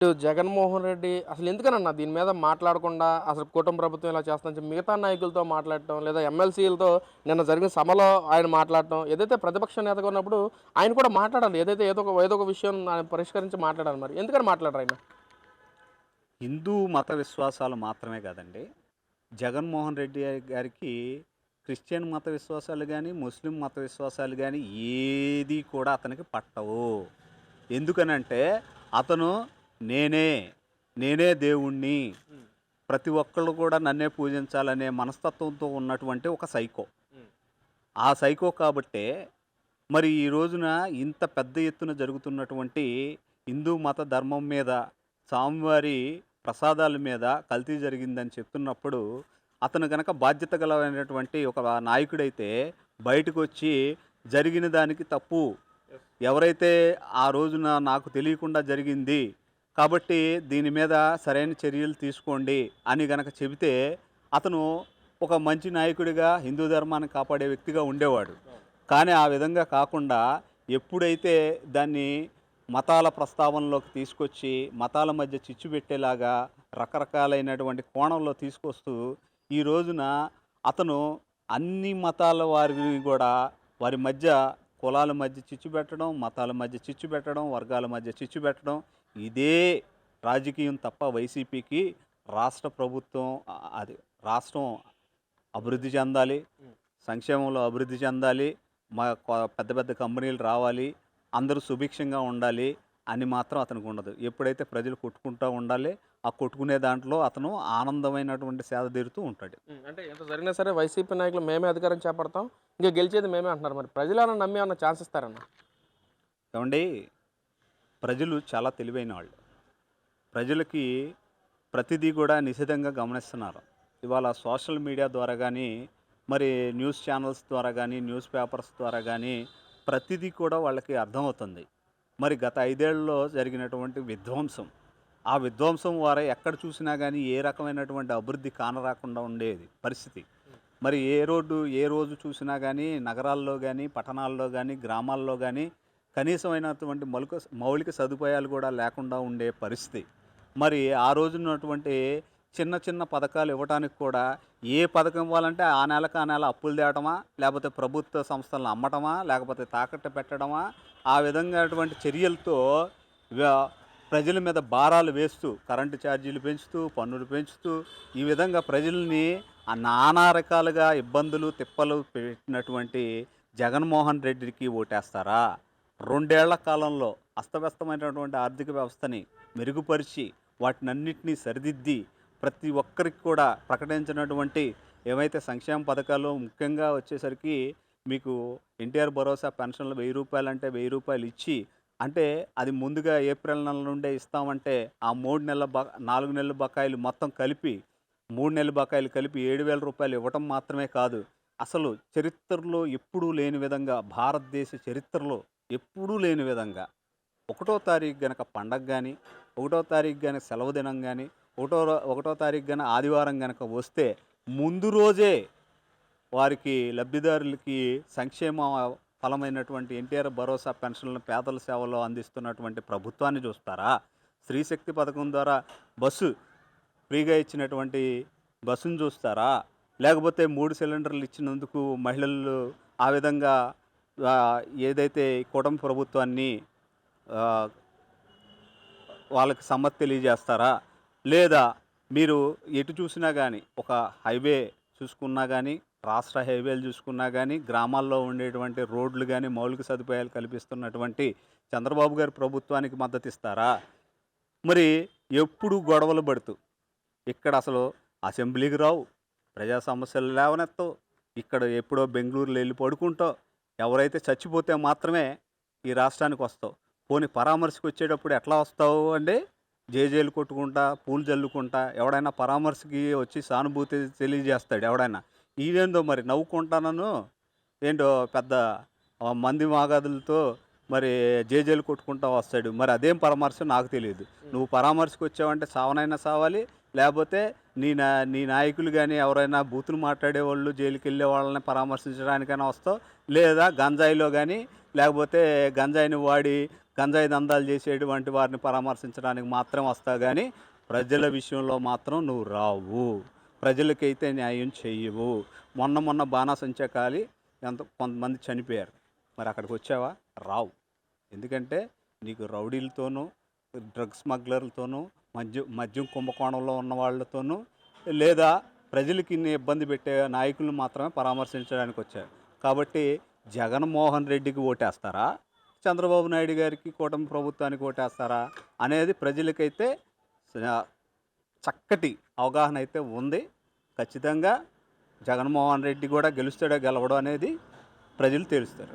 ఇటు జగన్మోహన్ రెడ్డి అసలు ఎందుకనన్నా దీని మీద మాట్లాడకుండా అసలు కూటమి ప్రభుత్వం ఇలా చేస్తుందని చెప్పి మిగతా నాయకులతో మాట్లాడటం లేదా ఎమ్మెల్సీలతో నిన్న జరిగిన సభలో ఆయన మాట్లాడటం ఏదైతే ప్రతిపక్ష నేతగా ఉన్నప్పుడు ఆయన కూడా మాట్లాడాలి ఏదైతే ఏదో ఒక విషయం ఆయన పరిష్కరించి మాట్లాడాలి మరి ఎందుకని మాట్లాడరు ఆయన హిందూ మత విశ్వాసాలు మాత్రమే కాదండి. జగన్మోహన్ రెడ్డి గారికి క్రిస్టియన్ మత విశ్వాసాలు గానీ, ముస్లిం మత విశ్వాసాలు గానీ ఏది కూడా అతనికి పట్టవు. ఎందుకనంటే అతను నేనే, నేనే దేవుడిని, ఉమ్, ప్రతి ఒక్కళ్ళు కూడా నన్నే పూజించాలనే మనస్తత్వంతో ఉన్నటువంటి ఒక సైకో. ఉమ్, ఆ సైకో కాబట్టే మరి ఈ రోజున ఇంత పెద్ద ఎత్తున జరుగుతున్నటువంటి హిందూ మత ధర్మం మీద, స్వామివారి ప్రసాదాల మీద కల్తీ జరిగిందని చెప్తున్నప్పుడు, అతను గనక బాధ్యత గలమైనటువంటి ఒక నాయకుడైతే బయటకొచ్చి జరిగిన దానికి తప్పు ఎవరైతే ఆ రోజున నాకు తెలియకుండా జరిగింది కాబట్టి దీని మీద సరైన చర్యలు తీసుకోండి అని గనక చెబితే, అతను ఒక మంచి నాయకుడిగా హిందూ ధర్మాన్ని కాపాడే వ్యక్తిగా ఉండేవాడు. కానీ ఆ విధంగా కాకుండా ఎప్పుడైతే దాన్ని మతాల ప్రస్తావనలోకి తీసుకొచ్చి, మతాల మధ్య చిచ్చు పెట్టేలాగా రకరకాలైనటువంటి కోణంలో తీసుకొస్తూ, ఈ రోజున అతను అన్ని మతాల వారిని గూడా వారి మధ్య కులాల మధ్య చిచ్చు పెట్టడం, మతాల మధ్య చిచ్చు పెట్టడం, వర్గాల మధ్య చిచ్చు పెట్టడం ఇదే రాజకీయం తప్ప వైసీపీకి రాష్ట్ర ప్రభుత్వం అది రాష్ట్రం అభివృద్ధి చెందాలి, ఉమ్. సంక్షేమంలో అభివృద్ధి చెందాలి, మా పెద్ద పెద్ద కంపెనీలు రావాలి, అందరూ సుభిక్షంగా ఉండాలి అని మాత్రం అతనికి ఉండదు. ఎప్పుడైతే ప్రజలు కొట్టుకుంటూ ఉండాలి, ఆ కొట్టుకునే దాంట్లో అతను ఆనందమైనటువంటి సేద తీరుతూ ఉంటాడు. అంటే ఎంత జరిగినా సరే వైసీపీ నాయకులు మేమే అధికారం చేపడతాం ఇంకా గెలిచేది మేమే అంటున్నారు మరి ప్రజలను నమ్మి ఏమన్నా ఛాన్స్ ఇస్తారన్న ఏమండి, ప్రజలు చాలా తెలివైన వాళ్ళు. ప్రజలకి ప్రతిదీ కూడా నిశితంగా గమనిస్తున్నారు. ఇవాళ సోషల్ మీడియా ద్వారా కానీ, మరి న్యూస్ ఛానల్స్ ద్వారా కానీ, న్యూస్ పేపర్స్ ద్వారా కానీ ప్రతిదీ కూడా వాళ్ళకి అర్థమవుతుంది. మరి గత 5 ఏళ్లలో జరిగినటువంటి విధ్వంసం, ఆ విధ్వంసం వారు ఎక్కడ చూసినా కానీ ఏ రకమైనటువంటి అభివృద్ధి కానరాకుండా ఉండేది పరిస్థితి. మరి ఏ రోజు చూసినా కానీ నగరాల్లో కానీ, పట్టణాల్లో కానీ, గ్రామాల్లో కానీ కనీసమైనటువంటి మౌలిక సదుపాయాలు కూడా లేకుండా ఉండే పరిస్థితి. మరి ఆ రోజున్నటువంటి చిన్న చిన్న పథకాలు ఇవ్వటానికి కూడా ఏ పథకం ఇవ్వాలంటే ఆ నెలకు ఆ నెల అప్పులు తేవటమా, లేకపోతే ప్రభుత్వ సంస్థలను అమ్మటమా, లేకపోతే తాకట్టు పెట్టడమా, ఆ విధంగా అటువంటి చర్యలతో వ్య- ప్రజల మీద భారాలు వేస్తూ కరెంటు ఛార్జీలు పెంచుతూ, పన్నులు పెంచుతూ ఈ విధంగా ప్రజల్ని ఆ నానా రకాలుగా ఇబ్బందులు తిప్పలు పెట్టినటువంటి జగన్మోహన్ రెడ్డికి ఓటేస్తారా? 2 ఏళ్ల కాలంలో అస్తవ్యస్తమైనటువంటి ఆర్థిక వ్యవస్థని మెరుగుపరిచి వాటినన్నిటినీ సరిదిద్ది ప్రతి ఒక్కరికి కూడా ప్రకటించినటువంటి ఏవైతే సంక్షేమ పథకాలు ముఖ్యంగా వచ్చేసరికి మీకు ఎన్టీఆర్ భరోసా పెన్షన్లు రూ. 1000 అంటే రూ. 1000 ఇచ్చి, అంటే అది ముందుగా ఏప్రిల్ నెల నుండే ఇస్తామంటే ఆ 4 నెలల బకాయిలు మొత్తం కలిపి 3 నెలల బకాయిలు కలిపి రూ. 7,000 ఇవ్వటం మాత్రమే కాదు, అసలు చరిత్రలో ఎప్పుడూ లేని విధంగా, భారతదేశ చరిత్రలో ఎప్పుడూ లేని విధంగా 1వ తారీఖు గనక పండగ గానీ, 1వ తారీఖు గనక సెలవు దినం గానీ, 1వ తారీఖు గన ఆదివారం గనక వస్తే ముందు రోజే వారికి లబ్ధిదారులకి సంక్షేమ ఫలమైనటువంటి ఎన్టీఆర్ భరోసా పెన్షన్లను పేదల సేవలో అందిస్తున్నటువంటి ప్రభుత్వాన్ని చూస్తారా? స్త్రీశక్తి పథకం ద్వారా బస్సు ఫ్రీగా ఇచ్చినటువంటి బస్సును చూస్తారా? లేకపోతే 3 సిలిండర్లు ఇచ్చినందుకు మహిళలు ఆ విధంగా ఏదైతే ఈ కూటమి ప్రభుత్వాన్ని ఆహ్, వాళ్ళకి సమ్మతి తెలియజేస్తారా? లేదా మీరు ఎటు చూసినా గానీ, ఒక హైవే చూసుకున్నా గానీ, రాష్ట్ర హైవేలు చూసుకున్నా గానీ, గ్రామాల్లో ఉండేటువంటి రోడ్లు గానీ, మౌలిక సదుపాయాలు కల్పిస్తున్నటువంటి చంద్రబాబు గారి ప్రభుత్వానికి మద్దతిస్తారా? మరి ఎప్పుడు గొడవలు పడుతూ, ఇక్కడ అసలు అసెంబ్లీకి రావు, ప్రజా సమస్యలు లేవనెత్తవు, ఇక్కడ ఎప్పుడో బెంగుళూరులో వెళ్ళి పడుకుంటావు, ఎవరైతే చచ్చిపోతే మాత్రమే ఈ రాష్ట్రానికి వస్తావు. పోనీ పరామర్శకు వచ్చేటప్పుడు ఎట్లా వస్తావు అండి? జేజేలు కొట్టుకుంటా, పూలు జల్లుకుంటా, ఎవడైనా పరామర్శకి వచ్చి సానుభూతి తెలియజేస్తాడు ఎవడైనా. ఈడేందో మరి నవ్వుకుంటానను ఏంటో పెద్ద మంది మాగాదులతో మరి జేజేలు కొట్టుకుంటా వస్తాడు. మరి అదేం పరామర్శ నాకు తెలియదు. నువ్వు పరామర్శకు వచ్చావంటే సావనైనా సావాలి, లేకపోతే నీ నాయకులు కానీ ఎవరైనా బూతులు మాట్లాడేవాళ్ళు జైలుకి వెళ్ళే వాళ్ళని పరామర్శించడానికైనా వస్తావు, లేదా గంజాయిలో కానీ లేకపోతే గంజాయిని వాడి గంజాయి దందాలు చేసేటువంటి వారిని పరామర్శించడానికి మాత్రం వస్తావు కానీ ప్రజల విషయంలో మాత్రం నువ్వు రావు, ప్రజలకైతే న్యాయం చెయ్యవు. మొన్న బాణాసంచా కాలి కొంతమంది చనిపోయారు, మరి అక్కడికి వచ్చావా? రావు. ఎందుకంటే నీకు రౌడీలతోనూ డ్రగ్ స్మగ్లర్లతోనూ మద్యం కుంభకోణంలో ఉన్న వాళ్ళతోనూ లేదా ప్రజలకి ఇన్ని ఇబ్బంది పెట్టే నాయకులను మాత్రమే పరామర్శించడానికి వచ్చారు. కాబట్టి జగన్మోహన్ రెడ్డికి ఓటేస్తారా, చంద్రబాబు నాయుడు గారికి కూటమి ప్రభుత్వానికి ఓటేస్తారా అనేది ప్రజలకైతే చక్కటి అవగాహన అయితే ఉంది. ఖచ్చితంగా జగన్మోహన్ రెడ్డి కూడా గెలుస్తాడో గెలవడం అనేది ప్రజలు తేలుస్తారు.